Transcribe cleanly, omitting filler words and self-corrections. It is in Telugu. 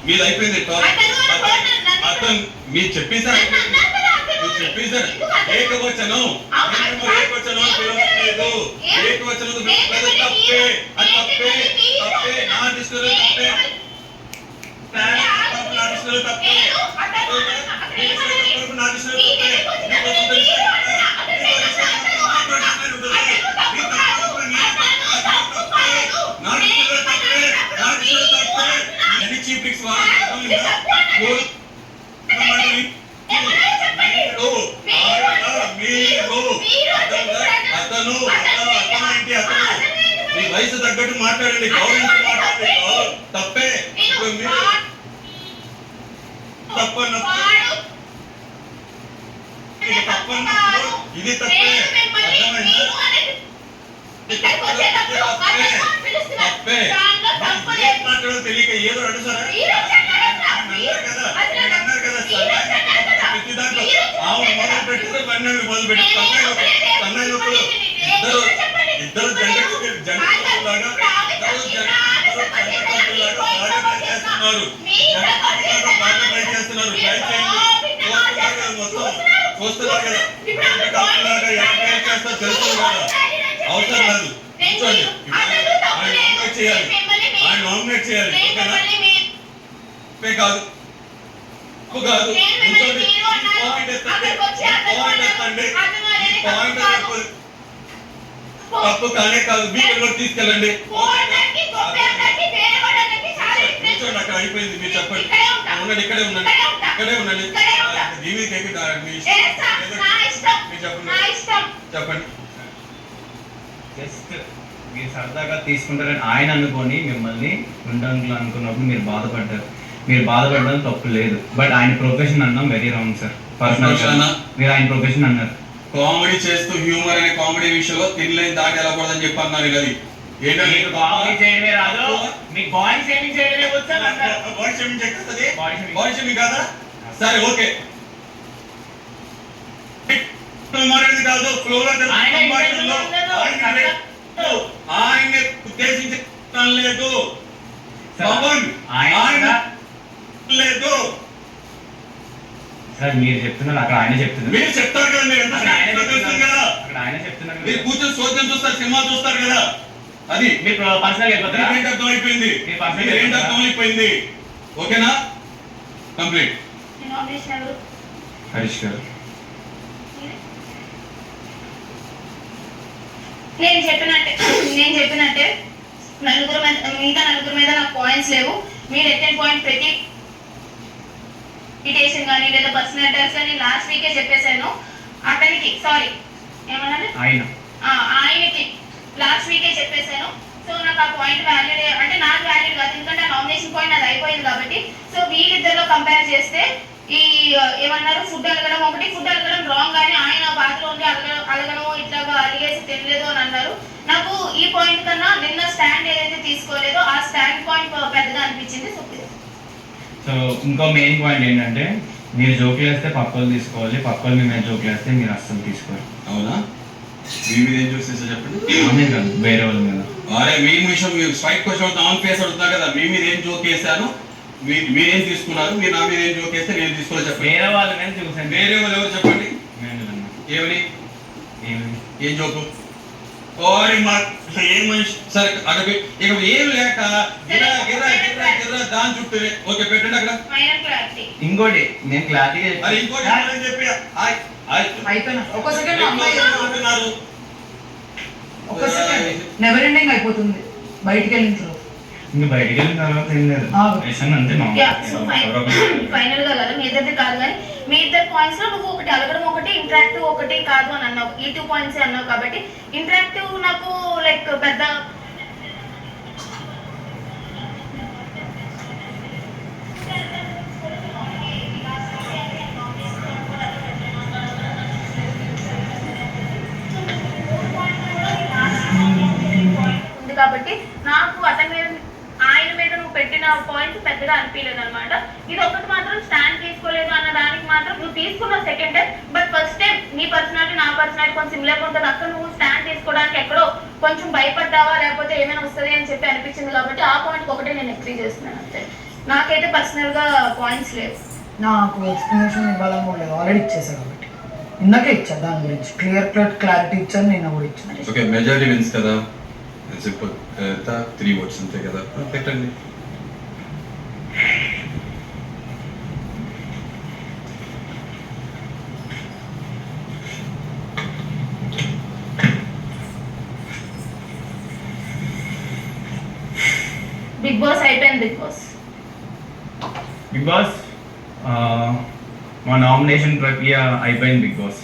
మీది అయిపోయింది. అతను మీరు చెప్పేశారు, మీరు చెప్పేశారు ఏకవచనం, ఏకవచనం పిలవట్లేదు, ఏకవచనం పిలవట్లేదు. తప్పే, అది తప్పే, తప్పే, నా దృష్టిలో తప్పే, నా దృష్టిలో తప్పే, నా దృష్టిలో అతను మీ వయసు తగ్గట్టు మాట్లాడండి, గౌరవించి మాట్లాడండి. తప్పే, తప్పన్నప్పుడు ఇది తప్పే, తప్పే మాట్లాడో తెలియక ఏదో అడుగుతారా అన్నారు కదా ప్రతి దాంట్లో ఆవిడ మొదలు పెట్టారు, పన్నెండు మొదలు పెట్టారు. తన్నప్పుడు ఇద్దరు జంటలాగా చేస్తున్నారు, ట్రై చేస్తున్నారు. ట్రై చేయండి, మొత్తం చూస్తున్నారు కదా, చేస్తారు తెలుస్తుంది కదా, అవసరం లేదు. కూర్చోండి, ఆయన నామినేట్ చేయాలి, ఆయన నామినేట్ చేయాలి. కాదు కాదు, కూర్చోండి. పాయింట్ ఎత్తండి, పాయింట్ ఎత్తండి, పాయింట్ తప్పు కానే కాదు. మీరు కూడా తీసుకెళ్ళండి. కూర్చోండి, అక్కడ అయిపోయింది. మీరు చెప్పండి, ఉండండి, ఇక్కడే ఉండండి, ఇక్కడే ఉండండి. దీనికి చెప్పండి. జస్ట్ మీరు సరదాగా తీసుకుంటారని ఆయన అనుకొని మిమ్మల్ని ఉండంగులు అనుకున్నప్పుడు మీరు బాధపడ్డారు. మీరు బాధపడడం తప్పు లేదు, బట్ ఆయన ప్రొఫెషన్ అన్నాం వెరీ రాంగ్ సార్. పర్సనల్ మీరు ఆయన ప్రొఫెషన్ అన్నారు. కామెడీ చేస్తూ హ్యూమర్ అనే కామెడీ విషయంలో తినలేని దాటి ఎలా పడదని చెప్పి అన్నారు కదా. కామెడీ చేయడమే రాదు, మీకు బాడీ షేమింగ్ చేయడమే వచ్చా? బాడీ షేమింగ్ చేస్తుంది, బాడీ షేమింగ్ కాదా? సరే ఓకే, మారేది కాదు, ఫ్లోలో ఆయన్ని ఉద్దేశించడం లేదు, పవన్ ఆయన లేదు సార్. మీరు చెప్తున్నారు, అక్కడ ఆయన చెప్తున్నారు. మీరు చెప్తారు కదా, మీరు ఎంత కదా, అక్కడ ఆయన చెప్తున్నారు. మీరు కూర్చొని సోద్యం చూస్తారు, సినిమా చూస్తారు కదా, అది మీరు పర్సనల్ అయిపోతారు. ఏంటి అర్థం అయిపోయింది, ఏంటి అర్థం అయిపోయింది. ఓకేనా? కంప్లీట్. హరీష్ గారు, నేను చెప్పినట్టే మిగతా నలుగురు మీద నాకు పాయింట్స్ లేవు. మీరు ఎత్తైన పాయింట్ ప్రతి ఇటేషన్ కానీ లేదా పర్సనల్ అటాక్స్ కానీ లాస్ట్ వీకే చెప్పేశాను. అతనికి సారీ ఏమన్నా ఆయనకి లాస్ట్ వీకే చెప్పేశాను. సో నాకు ఆ పాయింట్ వాల్యూడ్, అంటే నాకు వాల్యూడ్ కాదు, ఎందుకంటే ఆ నామినేషన్ పాయింట్ అది అయిపోయింది కాబట్టి. సో వీళ్ళిద్దరిలో కంపేర్ చేస్తే ఈ ఏమన్నారు, ఫుడ్ అలగడం ఒకటి, ఫుడ్ అలగడం రాంగ్ కానీ ఆయన బాధలో ఉండి అలగడం ఇట్లాగా అలిగేసి తినలేదు అని అన్నారు. నాకు ఈ పాయింట్ కన్నా నిన్న స్టాండ్ ఏదైతే తీసుకోలేదో ఆ స్టాండ్ పాయింట్ పెద్దగా అనిపించింది. సో ఇంకో మెయిన్ పాయింట్ ఏంటంటే, మీరు జోకులు వేస్తే పక్కలు తీసుకోవాలి, పక్కలు మీ మీద జోకులు వేస్తే మీరు అస్సలు తీసుకోవాలి. అవునా? మీ మీద ఏం జోక్స్ చేస్తా చెప్పండి. ఆమె కాదు, వేరే వాళ్ళ మీద. అరే మీ విషయం, మీరు స్ట్రైక్ క్వశ్చన్ ఆన్ ఫేస్ అడుగుతున్నారు కదా, మీ మీద ఏం జోక్ వేసాను, మీరేం తీసుకున్నారు, మీరు నా మీద ఏం జోక్ వేస్తే నేను తీసుకోవాలి చెప్పండి. వేరే వాళ్ళ మీద చూసాను. వేరే వాళ్ళు ఎవరు చెప్పండి. ఏమని, ఏం జోకు? ఏం మనిషి సరే అక్కడ ఇక ఏం లేక గిరా గిరా గిరా గిరా దాని చుట్టూ. ఓకే పెట్టండి అక్కడ. ఇంకోటి నేను క్లారిటీగా మరి ఇంకోటి చెప్పి నెవర్ ఎండింగ్ అయిపోతుంది బయటికి వెళ్ళిన తర్వాత. ఇంకా బయటికి వెళ్ళిన తర్వాత ఏం లేదు, అంతే. ఫైనల్ గా కదా మీ ఇద్దరిది కాదు కానీ మీ ఇద్దరు పాయింట్స్ లో నువ్వు ఒకటి అలగడం ఒకటి, ఇంటరాక్టివ్ ఒకటి కాదు అని అన్నావు. ఈ 2 పాయింట్స్ అన్నావు కాబట్టి ఇంటరాక్టివ్ నాకు లైక్ పెద్ద ఉంది కాబట్టి నాకు అతని ఆయన మీద నువ్వు పెట్టిన పాయింట్ పెద్దగా అనిపించలేదు అనమాట. ఇది ఒకటి మాత్రం స్టాండ్ తీసుకోలేదు అన్న దానికి మాత్రం నువ్వు తీసుకున్నావు second time, but first time నీ పర్సనాలిటీ నా పర్సనాలిటీ కొంచెం సిమిలర్గా ఉంటుంది. అక్కడ నువ్వు స్టాండ్ తీసుకోవడానికి ఎక్కడో కొంచెం భయపడ్డావా లేకపోతే ఏమైనా వస్తుంది అని చెప్పి అనిపించింది కాబట్టి ఆ పాయింట్ ఒకటే నేను అగ్రీ చేస్తున్నాను అంతే. నాకైతే పర్సనల్ గా పాయింట్స్ లేవు. నాకు ఎక్స్ప్లెనేషన్ ఇవ్వాలని కూడా లేదు, ఆల్రెడీ ఇచ్చేసాడు కాబట్టి ఇందాకే ఇచ్చా దాని గురించి క్లియర్ కట్ క్లారిటీ ఇచ్చాను, నేను కూడా ఇచ్చాను. ఓకే మెజారిటీ విన్స్ కదా, సింపుల్. 3 votes అంతే కదా, పెట్టండి. బిగ్ బాస్ అయిపోయింది. బిగ్ బాస్ మా నామినేషన్ ప్రక్రియ అయిపోయింది. Big boss